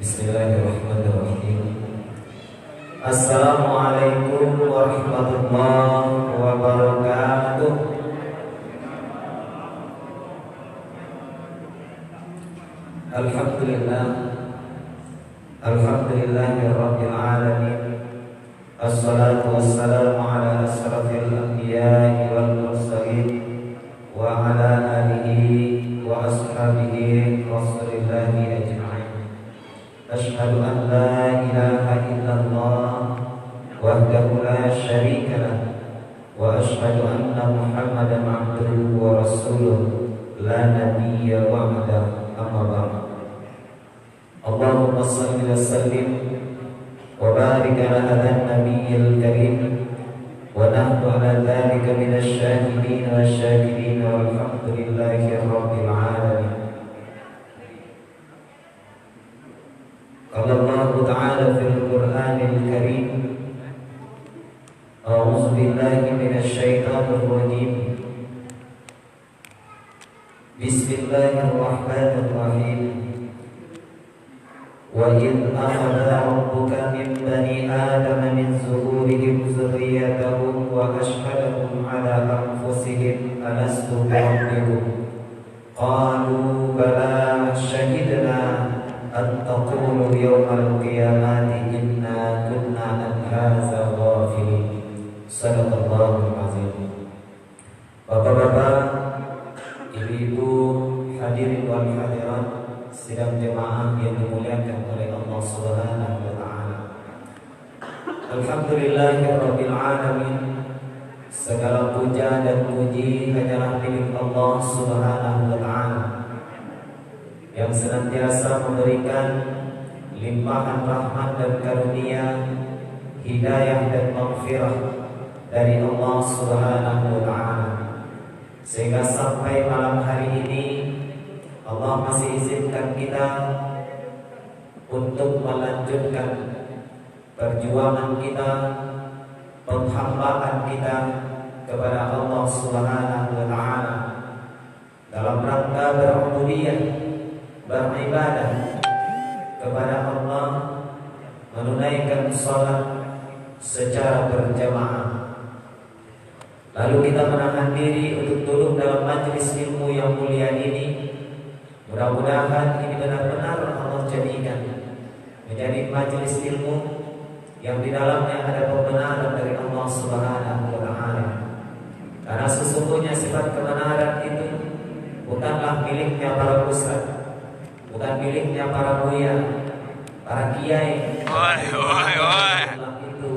Bismillahirrahmanirrahim. Assalamualaikum warahmatullahi wabarakatuh. Alhamdulillah, alhamdulillahirabbil alamin. Assalatu wassalamu ala asrafil anbiya'i wal mursalin wa ala alihi wa ashabihi rasulillahi ajma'in. Asyhadu an la ilaha illallah wahdahu la syarika lah wa asyhadu anna Muhammadan abduhu wa rasuluh la nabiyya ba'da. Amma ba'd. Allahumma shalli wa sallim wa barik ala hadha an-nabiyyil karim wa nahnu ala dhalika minasy syahidin wasy-syakirin walhamdulillahi rabbil alamin. Qala Allah Ta'ala fil Qur'anil Karim, a'udzu billahi minasy syaithanir rajim. Bismillahirrahmanirrahim. Wa idh akhadha rabbuka min bani adama min zuhurihim dzurriyyatahum wa ashhadahum ala anfusihim alastu bi rabbikum qalu bala shahidna an taqulu yawmal qiyamati inna kunna an hadza ghafilin. Shadaqallahul azim. Bapak-bapak, ibu-ibu, hadirin wal hadirat sidang jemaah yang dimuliakan oleh Allah Subhanahu wa taala. Alhamdulillahirabbil alamin. Segala puja dan puji hanyalah milik Allah Subhanahu wa taala yang senantiasa memberikan limpahan rahmat dan karunia, hidayah dan maghfirah dari Allah Subhanahu wa taala, sehingga sampai malam hari ini Allah masih izinkan kita untuk melanjutkan perjuangan kita, penghambaan kita kepada Allah Subhanahu wa taala dalam rangka berubudiyah, beribadah kepada Allah, menunaikan salat secara berjamaah. Lalu kita menahan diri untuk duduk dalam majelis ilmu yang mulia ini. Mudah-mudahan ini benar-benar Allah jadikan menjadi majelis ilmu yang di dalamnya ada pembenaran dari Allah Subhanahu wa taala. Karena sesungguhnya sifat kebenaran itu bukanlah miliknya para ustaz, bukan miliknya para buya, para kiai. Itu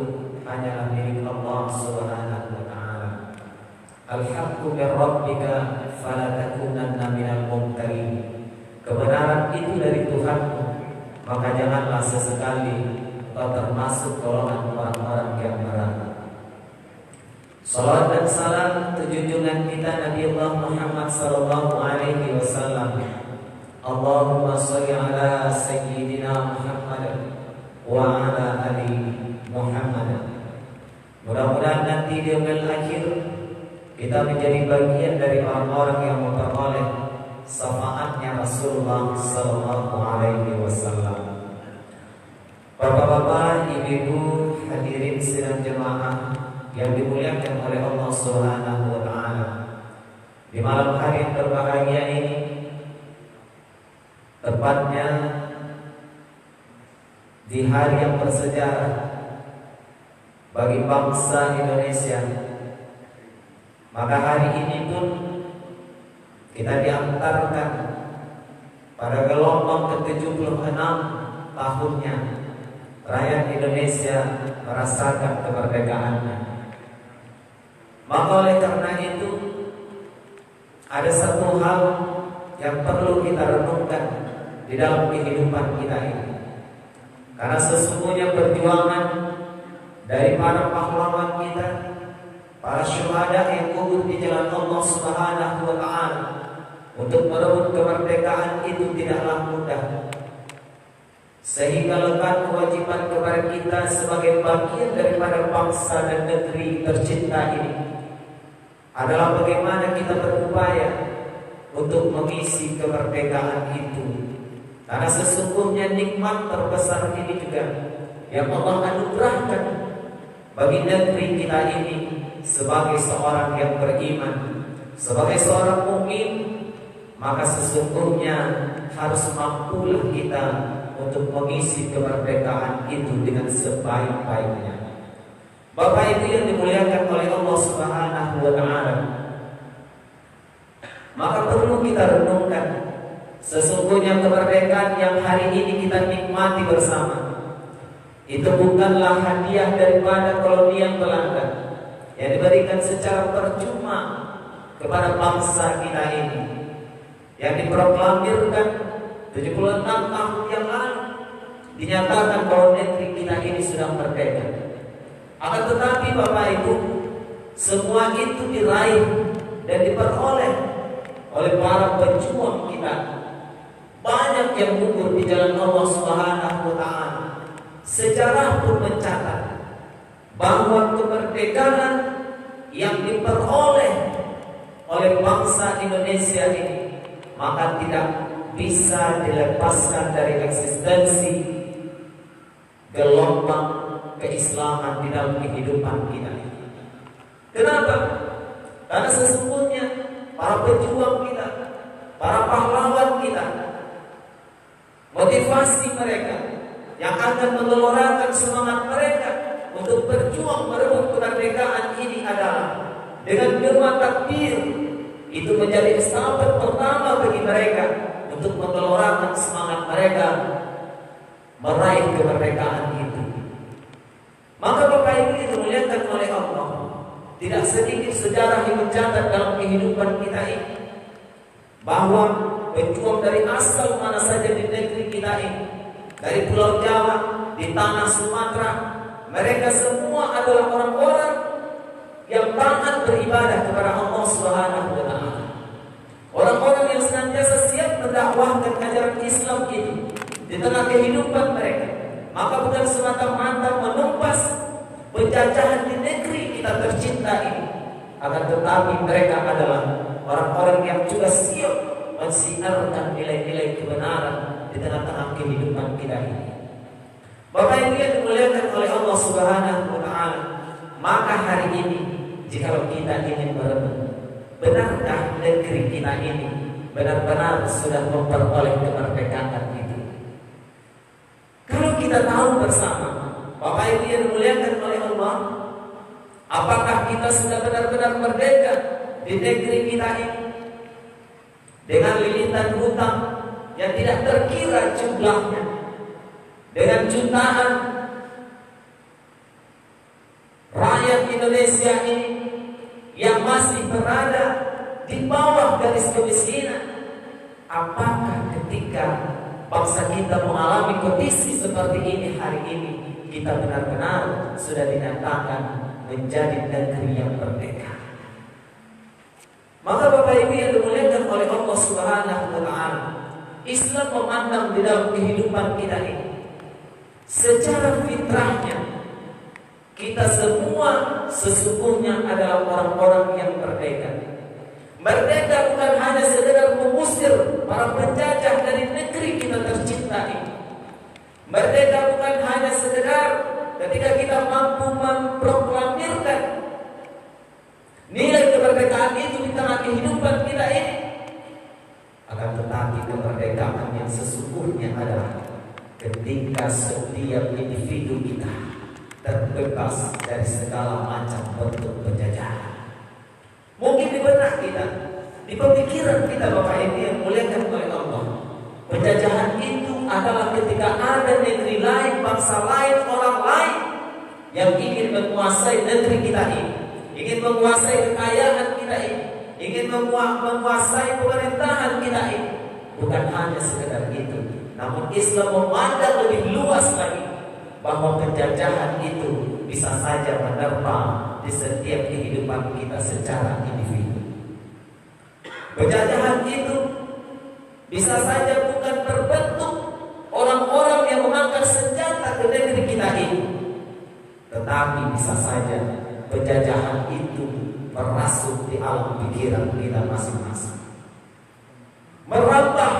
hanyalah milik Allah Subhanahu wa taala. Al-haqqu min rabbika fala takunanna minal mumtarin. Kebenaran itu dari Tuhanmu, maka janganlah sesekali engkau termasuk golongan orang-orang yang merangi. Salawat dan salam junjungan kita Nabi Allah Muhammad sallallahu alaihi wasallam. Allahumma shalli ala sayyidina Muhammad wa ala ali Muhammad. Mudah-mudahan nanti di yaumil akhir kita menjadi bagian dari orang-orang yang memperoleh syafaatnya Rasulullah sallallahu alaihi wasallam. Bapak-bapak, ibu-ibu, hadirin sidang jemaah yang dimuliakan oleh Allah Subhanahu wa taala. Di malam hari yang berbahagia ini, tepatnya di hari yang bersejarah bagi bangsa Indonesia, maka hari ini pun kita diantarkan pada gelombang ke-76 tahunnya rakyat Indonesia merasakan kemerdekaannya. Maka oleh karena itu ada satu hal yang perlu kita renungkan di dalam kehidupan kita ini. Karena sesungguhnya perjuangan dari para pahlawan kita, para syuhada yang gugur di jalan Allah Subhanahu wa taala untuk merebut kemerdekaan itu tidaklah mudah. Sehingga lekat kewajiban kepada kita sebagai bagian daripada bangsa dan negeri tercinta ini adalah bagaimana kita berupaya untuk mengisi kemerdekaan itu Karena sesungguhnya nikmat terbesar ini juga yang Allah anugerahkan bagi negeri kita ini sebagai seorang yang beriman, sebagai seorang mukmin, maka sesungguhnya harus mampulah kita untuk mengisi kemerdekaan itu dengan sebaik-baiknya. Bapak Ibu yang dimuliakan oleh Allah Subhanahu wa taala, maka perlu kita renungkan sesungguhnya kemerdekaan yang hari ini kita nikmati bersama itu bukanlah hadiah daripada kolonial Belanda yang diberikan secara percuma kepada bangsa kita ini, yang diproklamirkan 76 tahun yang lalu dinyatakan bahwa negeri kita ini sudah merdeka. Akan tetapi Bapak Ibu, semua itu diraih dan diperoleh oleh para pejuang kita. Banyak yang gugur di jalan Allah Subhanahu wa taala. Sejarah pun mencatat bahwa kemerdekaan yang diperoleh oleh bangsa Indonesia ini maka tidak bisa dilepaskan dari eksistensi gelombang keislaman di dalam kehidupan kita. Kenapa? Karena sesungguhnya para pejuang kita, para pahlawan kita, motivasi mereka yang akan menggelorakan semangat mereka untuk berjuang merebut kemerdekaan ini adalah dengan gema takbir. Itu menjadi estafet pertama bagi mereka untuk menggelorakan semangat mereka meraih kemerdekaan itu. Maka Bapak Ibu yang dimuliakan oleh Allah, tidak sedikit sejarah yang mencatat dalam kehidupan kita ini bahwa pejuang dari asal mana saja di negeri kita ini, dari Pulau Jawa, di tanah Sumatera, mereka semua adalah orang-orang yang taat beribadah kepada Allah Subhanahu wa taala. Orang-orang yang senantiasa siap mendakwahkan ajaran Islam itu di tengah kehidupan mereka. Maka bukan semata-mata menumpas penjajahan di negeri kita tercinta ini, akan tetapi mereka adalah orang-orang yang juga siap mensiarkan nilai-nilai kebenaran di tengah-tengah kehidupan kita ini. Bapak Ibu yang dimuliakan oleh Allah Subhanahu wa taala, maka hari ini jika kita ingin merenung, benarkah negeri kita ini benar-benar sudah memperoleh kemerdekaan itu? Kalau kita tahu bersama, Bapak Ibu yang dimuliakan oleh Allah, apakah kita sudah benar-benar merdeka di negeri kita ini dengan lilitan hutang yang tidak terkira jumlahnya, dengan jutaan rakyat Indonesia ini yang masih berada di bawah garis kemiskinan? Apakah ketika bangsa kita mengalami kondisi seperti ini hari ini, kita benar-benar sudah dinyatakan menjadi negeri yang merdeka? Maka Bapak Ibu yang dimuliakan oleh Allah Subhanahu wa taala, Islam memandang di dalam kehidupan kita ini secara fitrahnya kita semua sesungguhnya adalah orang-orang yang merdeka. Merdeka bukan hanya sekedar mengusir para penjajah dari negeri kita tercinta ini. Merdeka bukan hanya sekedar ketika kita mampu memproklamirkan nilai kemerdekaan itu di tengah kehidupan kita ini. Akan tetapi kemerdekaan yang sesungguhnya adalah ketika setiap individu kita terbebas dari segala macam bentuk penjajahan. Mungkin di benak kita, di pemikiran kita Bapak Ibu yang muliakan oleh Allah, penjajahan itu adalah ketika ada negeri lain, bangsa lain, orang lain yang ingin menguasai negeri kita ini, ingin menguasai kekayaan kita ini, ingin menguasai pemerintahan kita ini. Bukan hanya sekedar itu, namun Islam memandang lebih luas lagi bahwa penjajahan itu bisa saja menerpa di setiap kehidupan kita secara individu. Penjajahan itu bisa saja bukan berbentuk orang-orang yang mengangkat senjata ke negeri kita ini, tetapi bisa saja penjajahan itu merasuk di alam pikiran kita masing-masing, merambah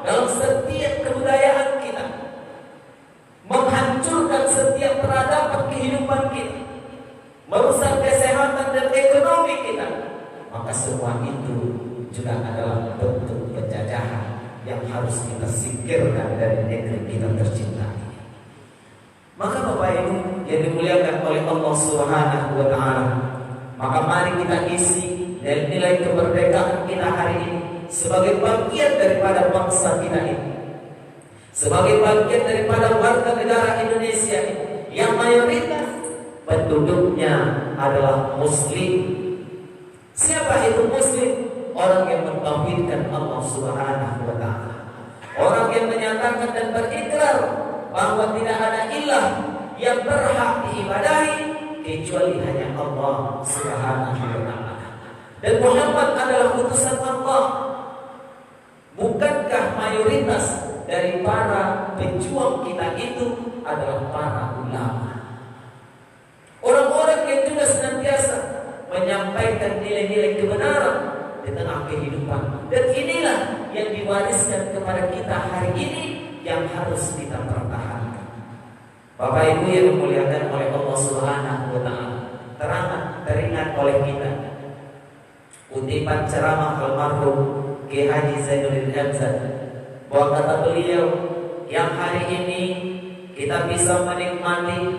dalam setiap kebudayaan maka semua itu juga adalah bentuk penjajahan yang harus kita singkirkan dari negeri kita tercinta ini. Maka Bapak Ibu yang dimuliakan oleh Allah Subhanahu wa Ta'ala, maka mari kita isi dari nilai kemerdekaan kita hari ini sebagai bagian daripada bangsa kita ini, sebagai bagian daripada warga negara Indonesia ini yang mayoritas penduduknya adalah Muslim. Siapa itu Muslim? Orang yang mentauhidkan Allah Subhanahu wa Ta'ala, orang yang menyatakan dan berikrar bahwa tidak ada ilah yang berhak diibadahi kecuali hanya Allah Subhanahu wa Ta'ala, dan Muhammad adalah utusan Allah. Bukankah mayoritas dari para pejuang kita itu adalah para ulama, orang-orang yang juga senantiasa menyampaikan nilai-nilai kebenaran di tengah kehidupan, dan inilah yang diwariskan kepada kita hari ini yang harus kita pertahankan. Bapak Ibu yang dimuliakan oleh Allah Subhanahu wa Ta'ala, teringat oleh kita kutipan ceramah almarhum Kiai Haji Zainuddin Hamzah, bahwa kata beliau, yang hari ini kita bisa menikmati,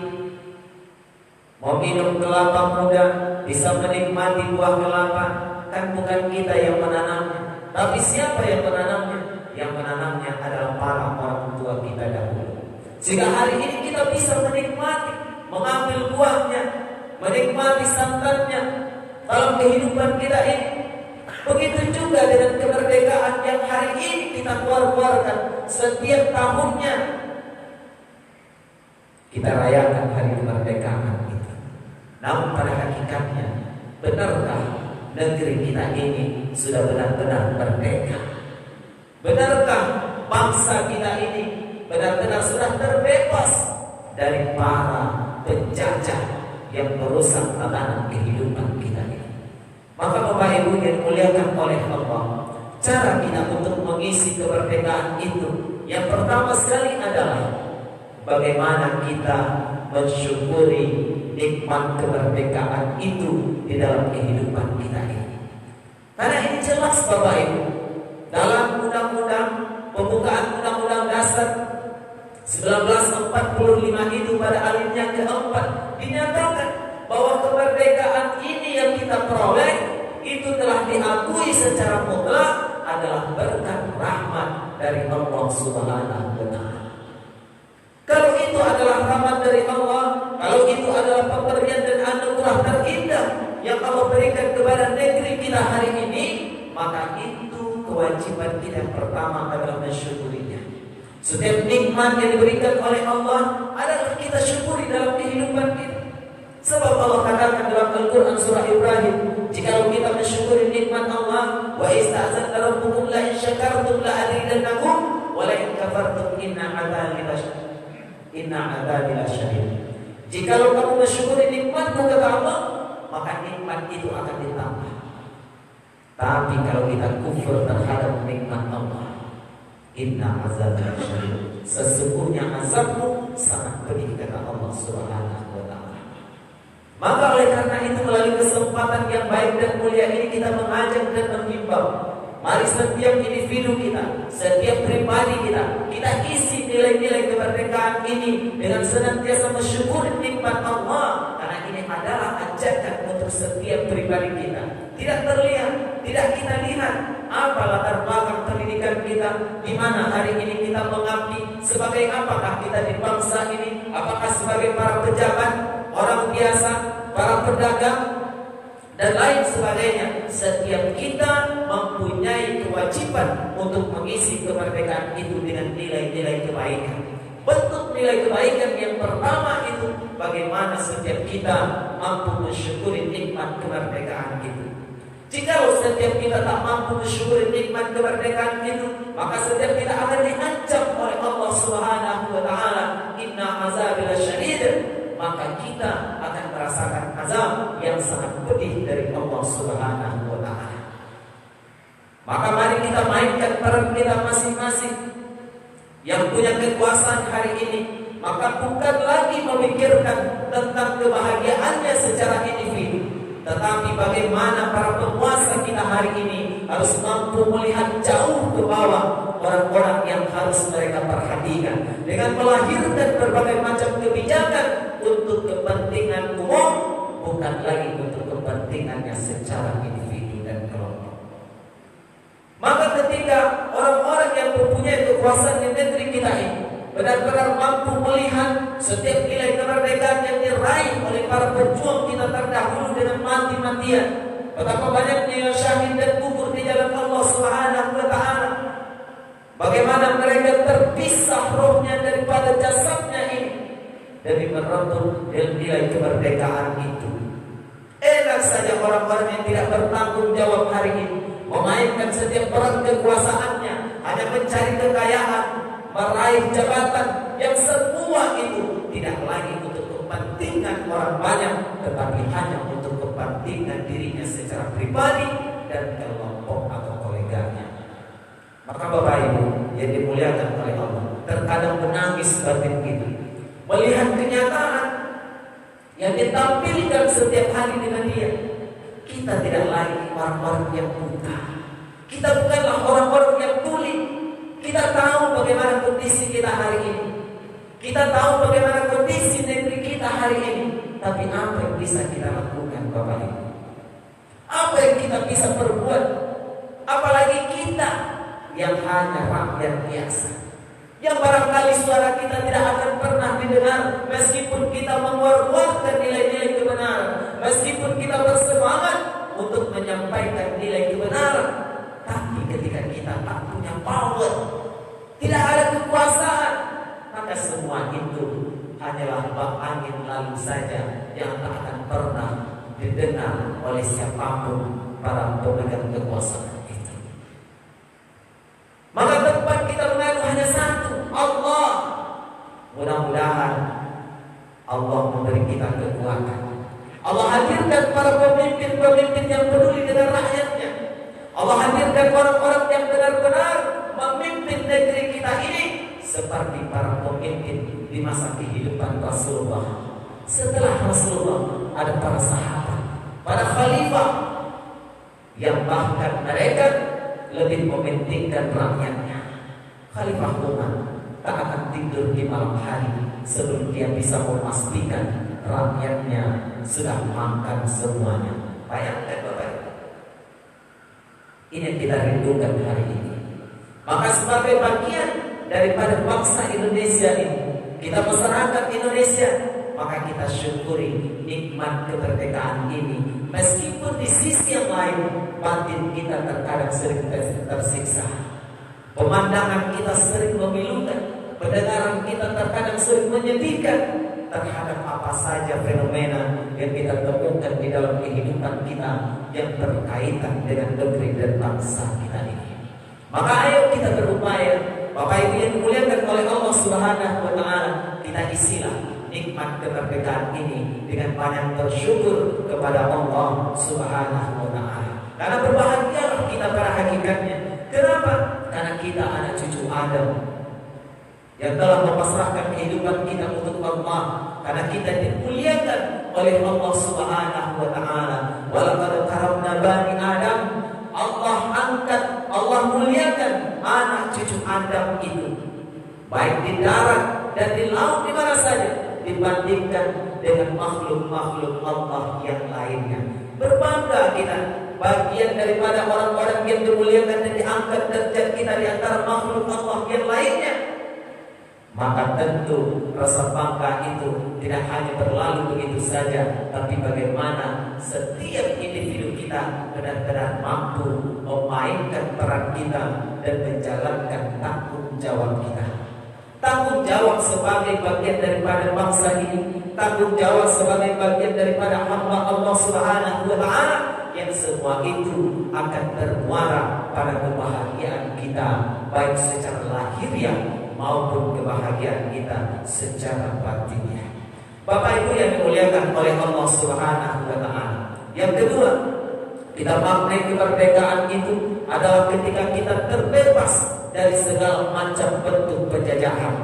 mau minum kelapa muda, bisa menikmati buah kelapa, kan bukan kita yang menanamnya, tapi siapa yang menanamnya? Yang menanamnya adalah para orang tua kita dahulu. Sehingga hari ini kita bisa menikmati, mengambil buahnya, menikmati santannya dalam kehidupan kita ini. Begitu juga dengan kemerdekaan yang hari ini kita keluarkan setiap tahunnya. Kita rayakan hari kemerdekaan itu. Namun pada hakikatnya, benarkah negeri kita ini sudah benar-benar merdeka? Benarkah bangsa kita ini benar-benar sudah terbebas dari para penjajah yang merusak tatanan kehidupan kita ini? Maka Bapak Ibu yang dimuliakan oleh Allah, cara kita untuk mengisi kemerdekaan itu, yang pertama sekali adalah bagaimana kita mensyukuri nikmat kemerdekaan itu di dalam kehidupan kita ini. Karena ini jelas Bapak Ibu, dalam undang-undang pembukaan Undang-Undang Dasar 1945 itu pada alinea keempat dinyatakan bahwa kemerdekaan ini yang kita peroleh itu telah diakui secara mutlak adalah berkat rahmat dari Allah Subhanahu wa Ta'ala. Kalau itu adalah rahmat dari Allah, kalau itu adalah pemberian dan anugerah terindah yang Allah berikan kepada negeri kita hari ini, maka itu kewajiban kita yang pertama adalah mensyukurinya. Setiap nikmat yang diberikan oleh Allah adalah kita syukuri dalam kehidupan kita. Sebab Allah katakan dalam Al-Quran surah Ibrahim, jika kita mensyukuri nikmat Allah, wa ista'zanna rabbukum la in syakartum la azidannakum wa la in kafartum inna adzabi lasyadid. Jika kamu mensyukuri nikmatku kata Allah, maka nikmat itu akan ditambah. Tapi kalau kita kufur terhadap nikmat Allah, inna azabi lasyadid, sesungguhnya azabmu sangat pedih kata Allah Subhanahu wa Ta'ala. Maka oleh karena itu, melalui kesempatan yang baik dan mulia ini, kita mengajak dan menghimbau, mari setiap individu kita, setiap pribadi kita isi nilai-nilai kemerdekaan ini dengan senantiasa mensyukuri nikmat Allah. Karena ini adalah ajakan untuk setiap pribadi kita. Tidak terlihat, tidak kita lihat apa latar belakang pendidikan kita, di mana hari ini kita mengabdi, sebagai apakah kita di bangsa ini, apakah sebagai para pejabat, orang biasa, para pedagang, dan lain sebagainya. Setiap kita mempunyai kewajiban untuk mengisi kemerdekaan itu dengan nilai-nilai kebaikan. Bentuk nilai kebaikan yang pertama itu bagaimana setiap kita mampu mensyukuri nikmat kemerdekaan itu. Jika setiap kita tak mampu mensyukuri nikmat kemerdekaan itu, maka setiap kita akan diancam oleh Allah Subhanahu wa Ta'ala, inna azabi lasyadid. Maka kita akan merasakan azab yang sangat pedih dari Allah Subhanahu wa Ta'ala. Maka mari kita mainkan peran kita masing-masing yang punya kekuasaan hari ini. Maka bukan lagi memikirkan tentang kebahagiaannya secara individu, tetapi bagaimana para penguasa kita hari ini harus mampu melihat jauh ke bawah orang-orang yang harus mereka perhatikan dengan melahirkan berbagai macam kebijakan untuk kepentingan umum, bukan lagi untuk kepentingannya secara individu dan kelompok. Maka ketika orang-orang yang mempunyai kekuasaan di negeri kita ini benar-benar mampu melihat setiap nilai kemerdekaan yang diraih oleh para pejuang kita terdahulu dengan mati-matian, betapa banyaknya yang syahid dan gugur di jalan Allah Subhanahu wa Ta'ala, bagaimana mereka terpisah rohnya daripada jasadnya ini demi merebut nilai kemerdekaan itu. Enak saja orang-orang yang tidak bertanggung jawab hari ini memainkan setiap peran kekuasaannya hanya mencari kekayaan, meraih jabatan yang semua itu tidak lagi untuk kepentingan orang banyak, tetapi hanya untuk kepentingan dirinya secara pribadi dan kelompok atau koleganya. Maka Bapak Ibu yang dimuliakan oleh Allah, terkadang menangis batin kita melihat kenyataan yang ditampilkan setiap hari di media. Kita tidak lagi orang-orang yang buta. Kita bukanlah orang-orang yang tuli. Kita tahu bagaimana kondisi kita hari ini. Kita tahu bagaimana kondisi negeri kita hari ini. Tapi apa yang bisa kita lakukan, Bapak Ibu? Apa yang kita bisa perbuat? Apalagi kita yang hanya rakyat biasa, yang barangkali suara kita tidak akan pernah didengar, meskipun kita mengeluarkan nilai-nilai kebenaran, meskipun kita bersemangat untuk menyampaikan nilai kebenaran. Tapi ketika kita tak punya power, tidak ada kekuasaan, maka semua itu hanyalah bak angin lalu saja yang tak akan pernah didengar oleh siapapun para pemegang kekuasaan itu. Maka tempat kita mengadu hanya satu, Allah. Mudah-mudahan Allah memberi kita kekuatan. Allah hadirkan para pemimpin-pemimpin yang peduli dengan rakyatnya. Allah hadirkan orang-orang yang benar-benar memimpin negeri kita ini seperti para pemimpin di masa kehidupan Rasulullah. Setelah Rasulullah ada para sahabat, para khalifah yang bahkan mereka lebih mementingkan rakyatnya. Khalifah Umar tak akan tidur di malam hari sebelum dia bisa memastikan rakyatnya sudah makan semuanya. Bayangkan Bapak, ini yang kita rindukan hari ini. Maka sebagai bagian daripada bangsa Indonesia ini, kita masyarakat Indonesia, maka kita syukuri nikmat kemerdekaan ini. Meskipun di sisi yang lain batin kita terkadang sering tersiksa, pemandangan kita sering memilukan, pendengaran kita terkadang sering menyedihkan terhadap apa saja fenomena yang kita temukan di dalam kehidupan kita yang berkaitan dengan negeri dan bangsa kita ini. Maka ayo kita berupaya, Bapak Ibu yang dimuliakan oleh Allah Subhanahu wa Ta'ala, kita isilah nikmat kemerdekaan ini dengan banyak bersyukur kepada Allah Subhanahu wa Ta'ala. Karena berbahagialah kita pada hakikatnya. Kenapa? Karena kita anak cucu Adam yang telah memasrahkan kehidupan kita untuk Allah. Karena kita dimuliakan oleh Allah Subhanahu wa Ta'ala. Walaqad karamna bani Adam. Allah angkat, Allah muliakan anak cucu Adam itu, baik di darat dan di laut, di mana saja, dibandingkan dengan makhluk-makhluk Allah yang lainnya. Berbangga kita bagian daripada orang-orang yang dimuliakan dan diangkat derajat kita di antara makhluk Allah yang lainnya. Maka tentu rasa bangga itu tidak hanya berlalu begitu saja, tapi bagaimana setiap individu kita benar-benar mampu memainkan peran kita dan menjalankan tanggung jawab kita. Tanggung jawab sebagai bagian daripada bangsa ini, tanggung jawab sebagai bagian daripada hamba Allah Subhanahu wa Ta'ala, yang semua itu akan bermuara pada kebahagiaan kita baik secara lahiriah maupun kebahagiaan kita secara batinnya. Bapak Ibu yang dimuliakan oleh Allah Subhanahu wa Ta'ala. Yang kedua, kita maknai kemerdekaan itu adalah ketika kita terbebas dari segala macam bentuk penjajahan.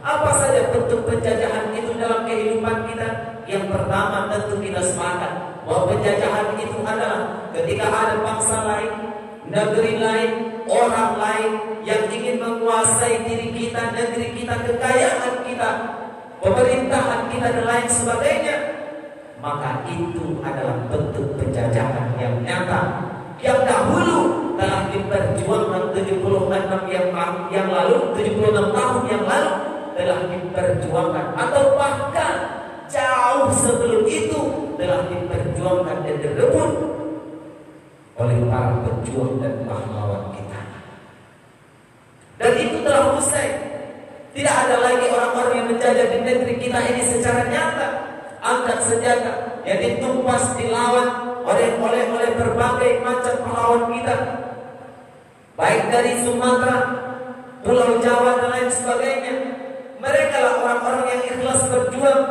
Apa saja bentuk penjajahan itu dalam kehidupan kita? Yang pertama tentu kita sepakat bahwa penjajahan itu adalah ketika ada bangsa lain, negeri lain, orang lain yang ingin menguasai diri kita, negeri kita, kekayaan kita, pemerintahan kita dan lain sebagainya, maka itu adalah bentuk penjajahan yang nyata yang dahulu telah diperjuangkan 76 yang lalu, 76 tahun yang lalu telah diperjuangkan, atau bahkan jauh sebelum itu telah diperjuangkan dan direbut oleh para pejuang dan pahlawan kita. Dan itu telah usai. Tidak ada lagi orang-orang yang menjajah di negeri kita ini secara nyata, angkat senjata yang ditumpas, dilawan oleh berbagai macam pahlawan kita, baik dari Sumatera, Pulau Jawa dan lain sebagainya. Mereka lah orang-orang yang ikhlas berjuang.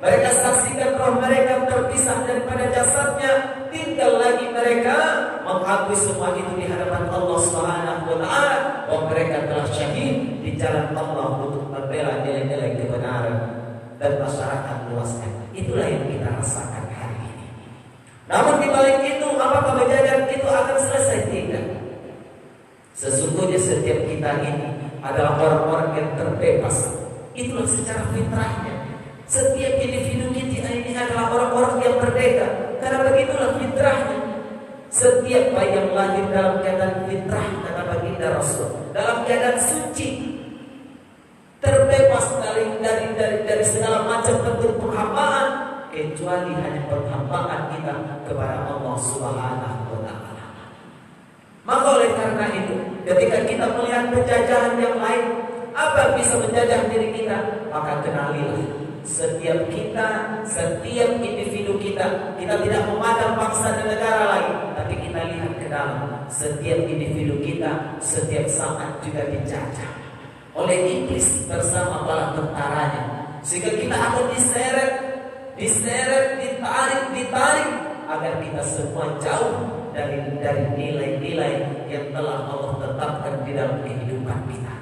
Mereka saksikan roh mereka terpisah daripada jasadnya. Tinggal lagi mereka mengakui semua itu di hadapan Allah Subhanahu wa Ta'ala, bahwa mereka telah syahid di jalan Allah untuk membela nilai-nilai kebenaran dan masyarakat luasnya. Itulah yang kita rasakan hari ini. Namun di balik itu, apakah penjajahan itu akan selesai? Tidak. Sesungguhnya setiap kita ini adalah orang-orang yang terbebas. Itulah secara fitrahnya. Setiap individu kita ini adalah orang-orang yang merdeka, karena begitulah fitrahnya. Setiap bayi yang lahir dalam keadaan fitrah, kata baginda Rasul, dalam keadaan suci, terbebas dari segala macam bentuk penghambaan, kecuali hanya penghambaan kita kepada Allah Subhanahu wa Ta'ala. Maka oleh karena itu, ketika kita melihat penjajahan yang lain, apa yang bisa menjajah diri kita, maka kenalilah setiap kita, setiap individu kita tidak memandang bangsa dan negara lain, tapi kita lihat ke dalam. Setiap individu kita setiap saat juga dijajah oleh iblis bersama bala tentaranya, sehingga kita akan diseret, ditarik agar kita semua jauh dari nilai-nilai yang telah Allah tetapkan di dalam kehidupan kita.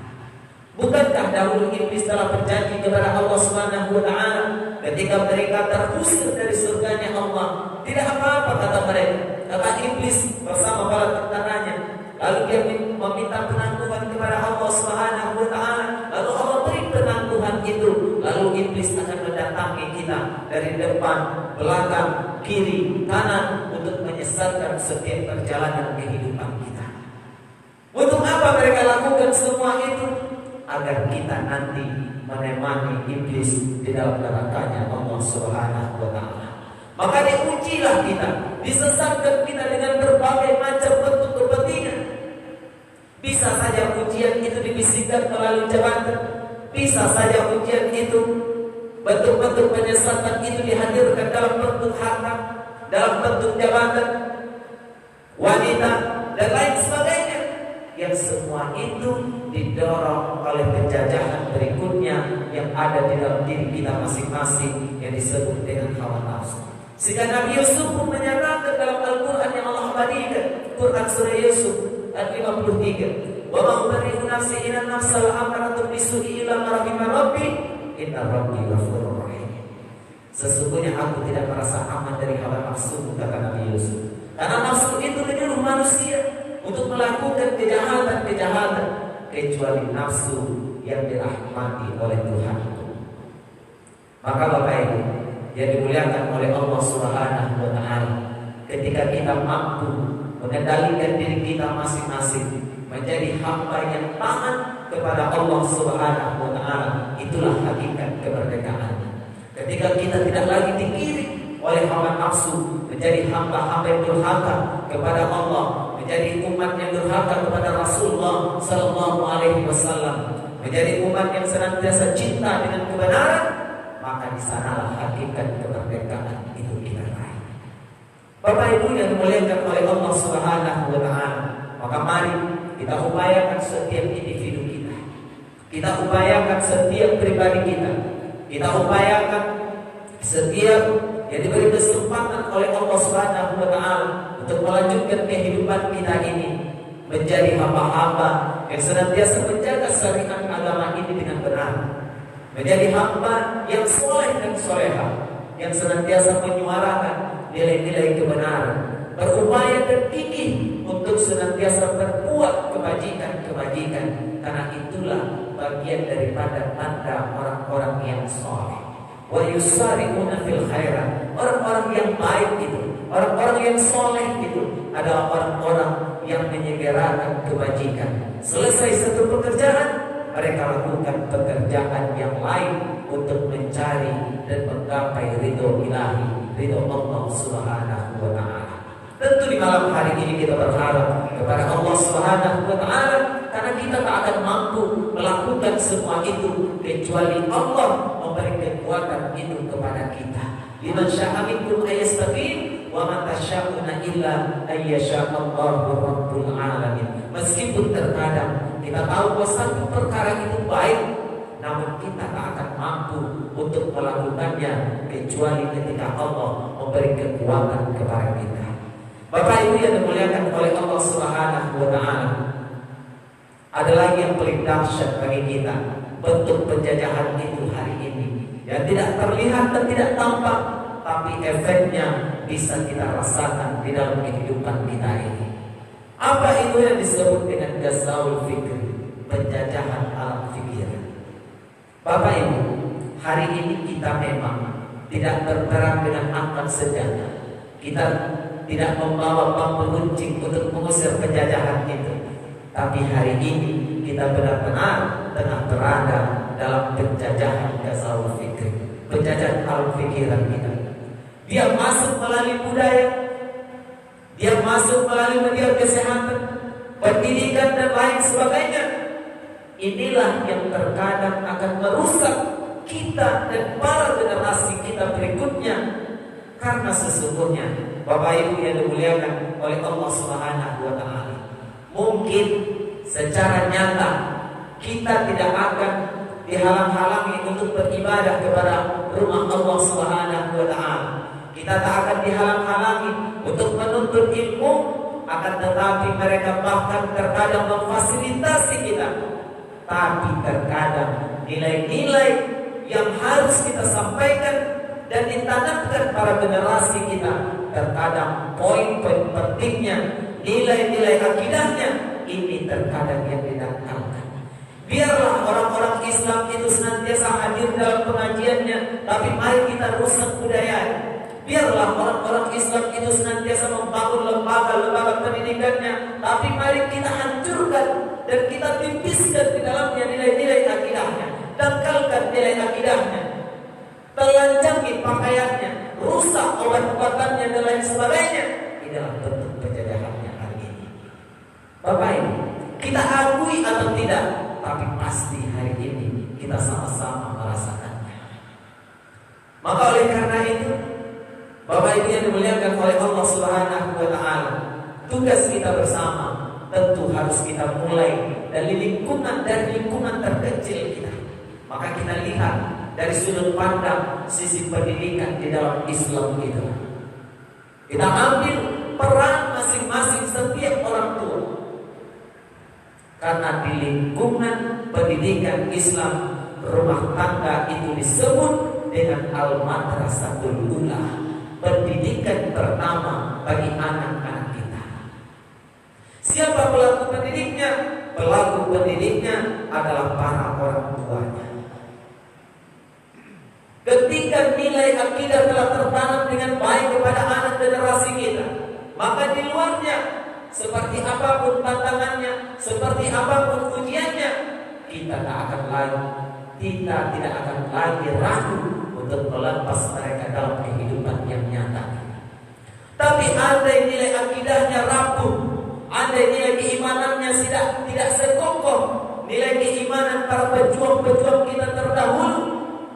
Bukankah dahulu iblis telah berjanji kepada Allah Subhanahu wa Ta'ala ketika mereka terusir dari surganya Allah? Tidak apa-apa, kata mereka, kata iblis bersama para tentaranya. Lalu dia meminta penangguhan kepada Allah Subhanahu wa Ta'ala. Lalu Allah beri penangguhan itu. Lalu iblis akan mendatangi kita dari depan, belakang, kiri, kanan untuk menyesatkan setiap perjalanan kehidupan kita. Untuk apa mereka lakukan semua itu? Agar kita nanti menemani iblis di dalam nerakanya Allah Subhanahu wa Ta'ala. Maka diujilah kita, disesatkan kita dengan berbagai macam bentuk kepentingan. Bisa saja ujian itu dibisikkan melalui jabatan, bisa saja ujian itu, bentuk-bentuk penyesatan itu dihadirkan dalam bentuk harta, dalam bentuk jabatan, wanita dan lain sebagainya. Yang semua itu didorong oleh penjajahan berikutnya yang ada di dalam diri kita masing-masing, yang disebut dengan hawa nafsu. Sehingga Nabi Yusuf pun menyatakan dalam Al-Quran yang Allah abadikan, Quran surah Yusuf ayat 53, wa ma ubarri'u nafsi inna nafsa la'amaratu bisu'i illa ma rahima rabbi inna rabbi ghafurur rahim. Sesungguhnya aku tidak merasa aman dari hawa nafsu, kata Nabi Yusuf. Karena nafsu itu menyuruh manusia untuk melakukan kejahatan, kecuali nafsu yang dirahmati oleh Tuhan. Maka Bapak Ibu yang dimuliakan oleh Allah Subhanahu wa Ta'ala, ketika kita mampu mengendalikan diri kita masing-masing menjadi hamba yang taat kepada Allah Subhanahu wa Ta'ala, itulah hakikat kemerdekaan. Ketika kita tidak lagi digiring oleh hawa nafsu, menjadi hamba-hamba yang durhaka kepada Allah, menjadi umat yang durhaka kepada Rasulullah Sallallahu Alaihi Wasallam, menjadi umat yang senantiasa cinta dengan kebenaran, maka di sanalah hakikat kemerdekaan itu kita raih. Bapak Ibu yang dimuliakan oleh Allah Subhanahu wa Ta'ala, maka mari kita upayakan setiap individu kita upayakan setiap pribadi kita upayakan setiap yang diberi kesempatan oleh Allah Subhanahu wa Ta'ala untuk melanjutkan kehidupan kita ini menjadi hamba-hamba yang senantiasa menjaga syariat agama ini dengan benar, menjadi hamba yang soleh dan soleha, yang senantiasa menyuarakan nilai-nilai kebenaran, berupaya dan gigih untuk senantiasa berbuat kebajikan-kebajikan, karena itulah bagian daripada tanda orang-orang yang soleh. Wa yusari'una fil khairat. Orang-orang yang baik itu, orang-orang yang soleh itu adalah orang-orang yang menyegerakan kebajikan. Selesai satu pekerjaan, mereka lakukan pekerjaan yang lain untuk mencari dan menggapai ridho ilahi, ridho Allah Subhanahu wa ta'ala. Tentu di malam hari ini kita berharap kepada Allah Subhanahu wa ta'ala, karena kita tak akan mampu melakukan semua itu kecuali Allah memberi kekuatan itu kepada kita. Liman syaa minkum ayastaqim wa ma tasyauna illa ayyasha'allahu rabbul alamin. Meskipun terkadang kita tahu bahwa satu perkara itu baik, namun kita tak akan mampu untuk melakukannya kecuali ketika Allah memberi kekuatan kepada kita. Bapak Ibu yang dimuliakan oleh Allah Subhanahu wa ta'ala, ada lagi yang paling dahsyat bagi kita, bentuk penjajahan itu hari ini yang tidak terlihat dan tidak tampak, tapi efeknya bisa kita rasakan di dalam kehidupan kita ini. Apa itu yang disebut dengan gazaul fikr, penjajahan alam pikiran? Bapak Ibu, hari ini kita memang tidak berperang dengan akal senjata. Kita tidak membawa bambu runcing untuk mengusir penjajahan itu. Tapi hari ini kita benar-benar tengah berada dalam penjajahan gazaul fikr, penjajahan alam pikiran kita. Dia masuk melalui budaya, dia masuk melalui media kesehatan, pendidikan dan lain sebagainya. Inilah yang terkadang akan merusak kita dan para generasi kita berikutnya. Karena sesungguhnya Bapak Ibu yang dimuliakan oleh Allah Subhanahu wa ta'ala, mungkin secara nyata kita tidak akan dihalang-halangi untuk beribadah kepada rumah Allah Subhanahu wa ta'ala. Kita tak akan dihalang-halangi untuk menuntut ilmu, akan tetapi mereka bahkan terkadang memfasilitasi kita. Tapi terkadang nilai-nilai yang harus kita sampaikan dan ditanamkan para generasi kita, terkadang poin-poin pentingnya, nilai-nilai akidahnya, ini terkadang yang didangkalkan. Biarlah orang-orang Islam itu senantiasa hadir dalam pengajiannya, tapi mari kita rusak budaya. Biarlah orang-orang Islam itu senantiasa membangun lembaga-lembaga pendidikannya, tapi mari kita hancurkan dan kita tipiskan di dalamnya nilai-nilai akidahnya, dangkalkan nilai akidahnya, telanjangi pakaiannya, rusak obat-obatannya dan lain sebagainya. Inilah bentuk penjajahannya hari ini. Bapak Ibu, kita akui atau tidak, tapi pasti hari ini kita sama-sama merasakannya. Maka oleh karena itu, Bapak Ibu yang dimuliakan oleh Allah Subhanahu wa ta'ala, tugas kita bersama tentu harus kita mulai dari lingkungan terkecil kita. Maka kita lihat dari sudut pandang sisi pendidikan di dalam Islam itu. Kita ambil peran masing-masing setiap orang tua. Karena di lingkungan pendidikan Islam, rumah tangga itu disebut dengan al-madrasatul ula, pendidikan pertama bagi anak-anak kita. Siapa pelaku pendidiknya? Pelaku pendidiknya adalah para orang tuanya. Ketika nilai akidah telah tertanam dengan baik kepada anak generasi kita, maka di luarnya, seperti apapun tantangannya, seperti apapun ujiannya, kita tidak akan lagi ragu untuk melepas mereka dalam kehidupan yang nyata. Tapi andai nilai akidahnya rapuh, andai nilai keimanannya tidak sekokoh, nilai keimanan para pejuang-pejuang kita terdahulu,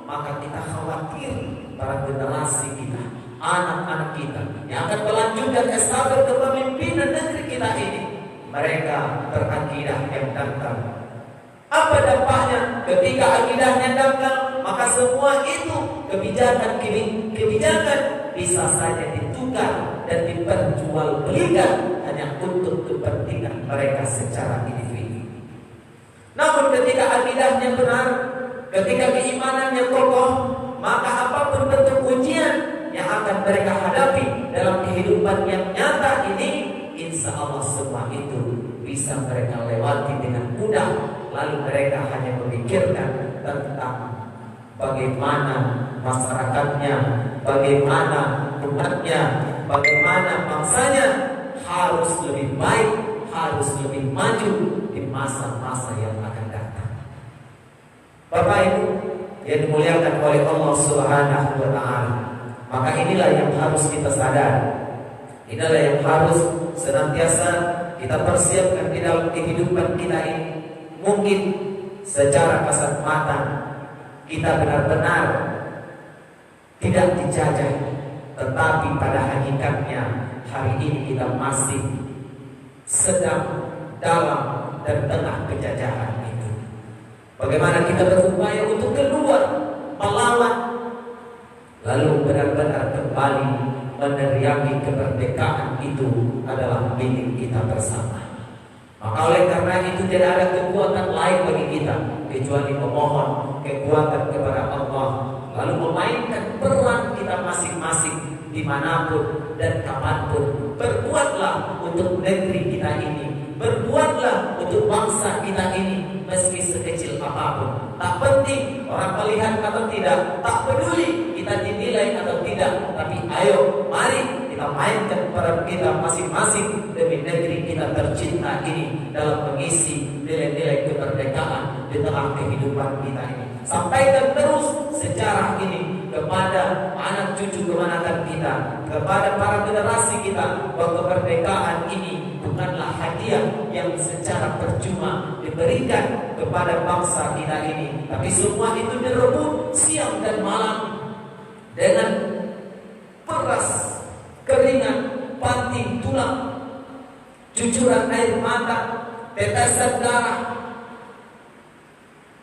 maka kita khawatir para generasi kita, anak-anak kita yang akan melanjutkan estafet kepemimpinan negeri kita ini, mereka berakidah yang dangkal. Apa dampaknya ketika akidahnya dangkal? Maka semua itu kebijakan bisa saja ditukar dan diperjualbelikan hanya untuk kepentingan mereka secara individu. Namun ketika akidahnya benar, ketika keimanannya kokoh, maka apapun bentuk ujian yang yang akan mereka hadapi dalam kehidupan yang nyata ini, insya Allah semua itu bisa mereka lewati dengan mudah. Lalu mereka hanya memikirkan tentang bagaimana masyarakatnya, bagaimana umatnya, bagaimana bangsanya harus lebih baik, harus lebih maju di masa-masa yang akan datang. Bapak Ibu yang dimuliakan oleh Allah Subhanahu wa Ta'ala, maka inilah yang harus kita sadari, inilah yang harus senantiasa kita persiapkan di dalam kehidupan kita ini. Mungkin secara kasat mata kita benar-benar tidak dijajah, tetapi pada hakikatnya hari ini kita masih sedang dalam dan tengah penjajahan itu. Bagaimana kita berupaya untuk keluar melawan, lalu benar-benar kembali meneriaki kemerdekaan itu adalah milik kita bersama. Maka oleh karena itu tidak ada kekuatan lain bagi kita kecuali memohon kekuatan kepada Allah, lalu memainkan peran kita masing-masing dimanapun dan kapanpun. Berbuatlah untuk negeri kita ini, berbuatlah untuk bangsa kita ini, meski sekecil apapun. Tak penting orang melihat atau tidak, tak peduli kita dinilai atau tidak, tapi ayo mari kita mainkan peran kita masing-masing demi negeri kita tercinta ini dalam mengisi nilai-nilai kemerdekaan di tengah kehidupan kita ini. Sampaikan terus sejarah ini kepada anak cucu keponakan kita, kepada para generasi kita, bahwa kemerdekaan ini bukanlah hadiah yang secara percuma diberikan kepada bangsa kita ini, tapi semua itu direbut siang dan malam dengan peras, keringat, panting tulang, cucuran air mata, tetesan darah,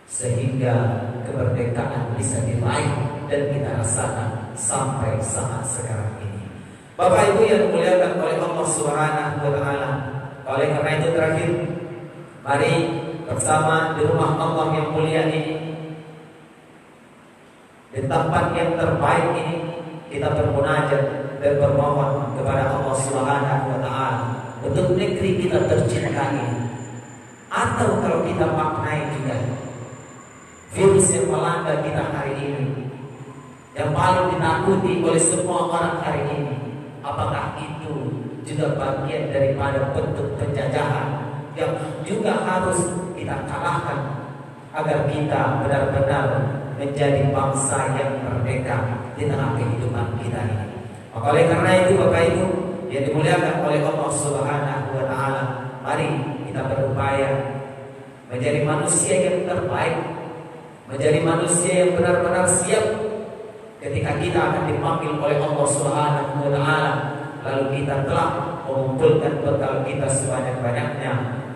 sehingga kemerdekaan bisa diraih dan kita rasakan sampai saat sekarang ini. Bapak Ibu yang dimuliakan oleh Allah Subhanahu wa Ta'ala, oleh karena itu terakhir, mari bersama di rumah Allah yang mulia ini, di tempat yang terbaik ini, kita bermunajat dan bermohon kepada Allah Subhanahu wa Ta'ala untuk negeri kita tercinta ini. Atau kalau kita maknai juga virus yang melanda kita hari ini, yang paling ditakuti oleh semua orang hari ini, apakah itu juga bagian daripada bentuk penjajahan yang juga harus kita kalahkan agar kita benar-benar menjadi bangsa yang merdeka di tengah kehidupan kita ini. Maka oleh karena itu Bapak Ibu yang dimuliakan oleh Allah Subhanahu wa Ta'ala, mari kita berupaya menjadi manusia yang terbaik, menjadi manusia yang benar-benar siap ketika kita akan dipanggil oleh Allah Subhanahu wa Ta'ala. Lalu kita telah mengumpulkan bekal kita sebanyak-banyaknya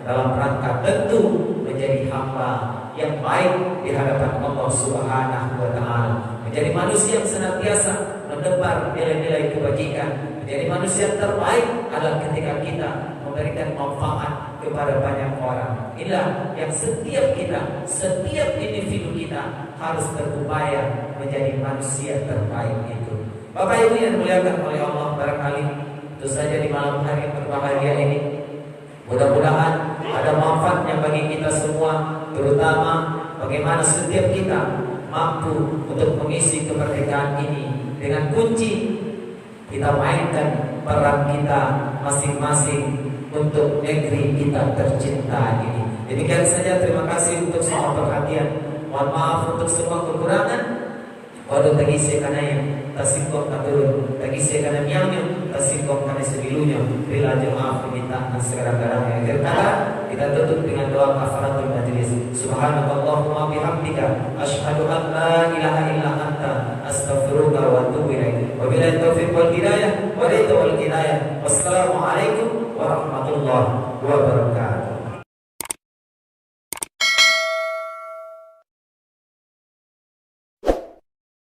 dalam rangka tentu menjadi hamba yang baik di hadapan Allah Subhanahu wa Ta'ala, menjadi manusia yang senantiasa menebar nilai-nilai kebajikan. Menjadi manusia yang terbaik adalah ketika kita memberikan manfaat kepada banyak orang. Inilah yang setiap kita, setiap individu kita harus berupaya menjadi manusia terbaik itu. Bapak Ibu yang dimuliakan oleh Allah, barangkali itu saja di malam hari yang berbahagia ini, mudah-mudahan ada manfaatnya bagi kita semua, terutama bagaimana setiap kita mampu untuk mengisi kemerdekaan ini dengan kunci kita mainkan peran kita masing-masing untuk negeri kita tercinta ini. Demikian saja, terima kasih untuk semua perhatian. Mohon maaf untuk semua kekurangan. Waduh tagisi kana yang tasingkong katurun, tagisi kana miyangnya tasingkong kana sebilunya. Bila maaf minta segala-galanya. Kita tutup dengan doa kafaratul majlis. Subhanallahumma bihamdika asyhadu an la ilaha illa anta astaghfiruka wa atubu ilaik. Wabillahi taufiq wal hidayah. Wassalamualaikum warahmatullahi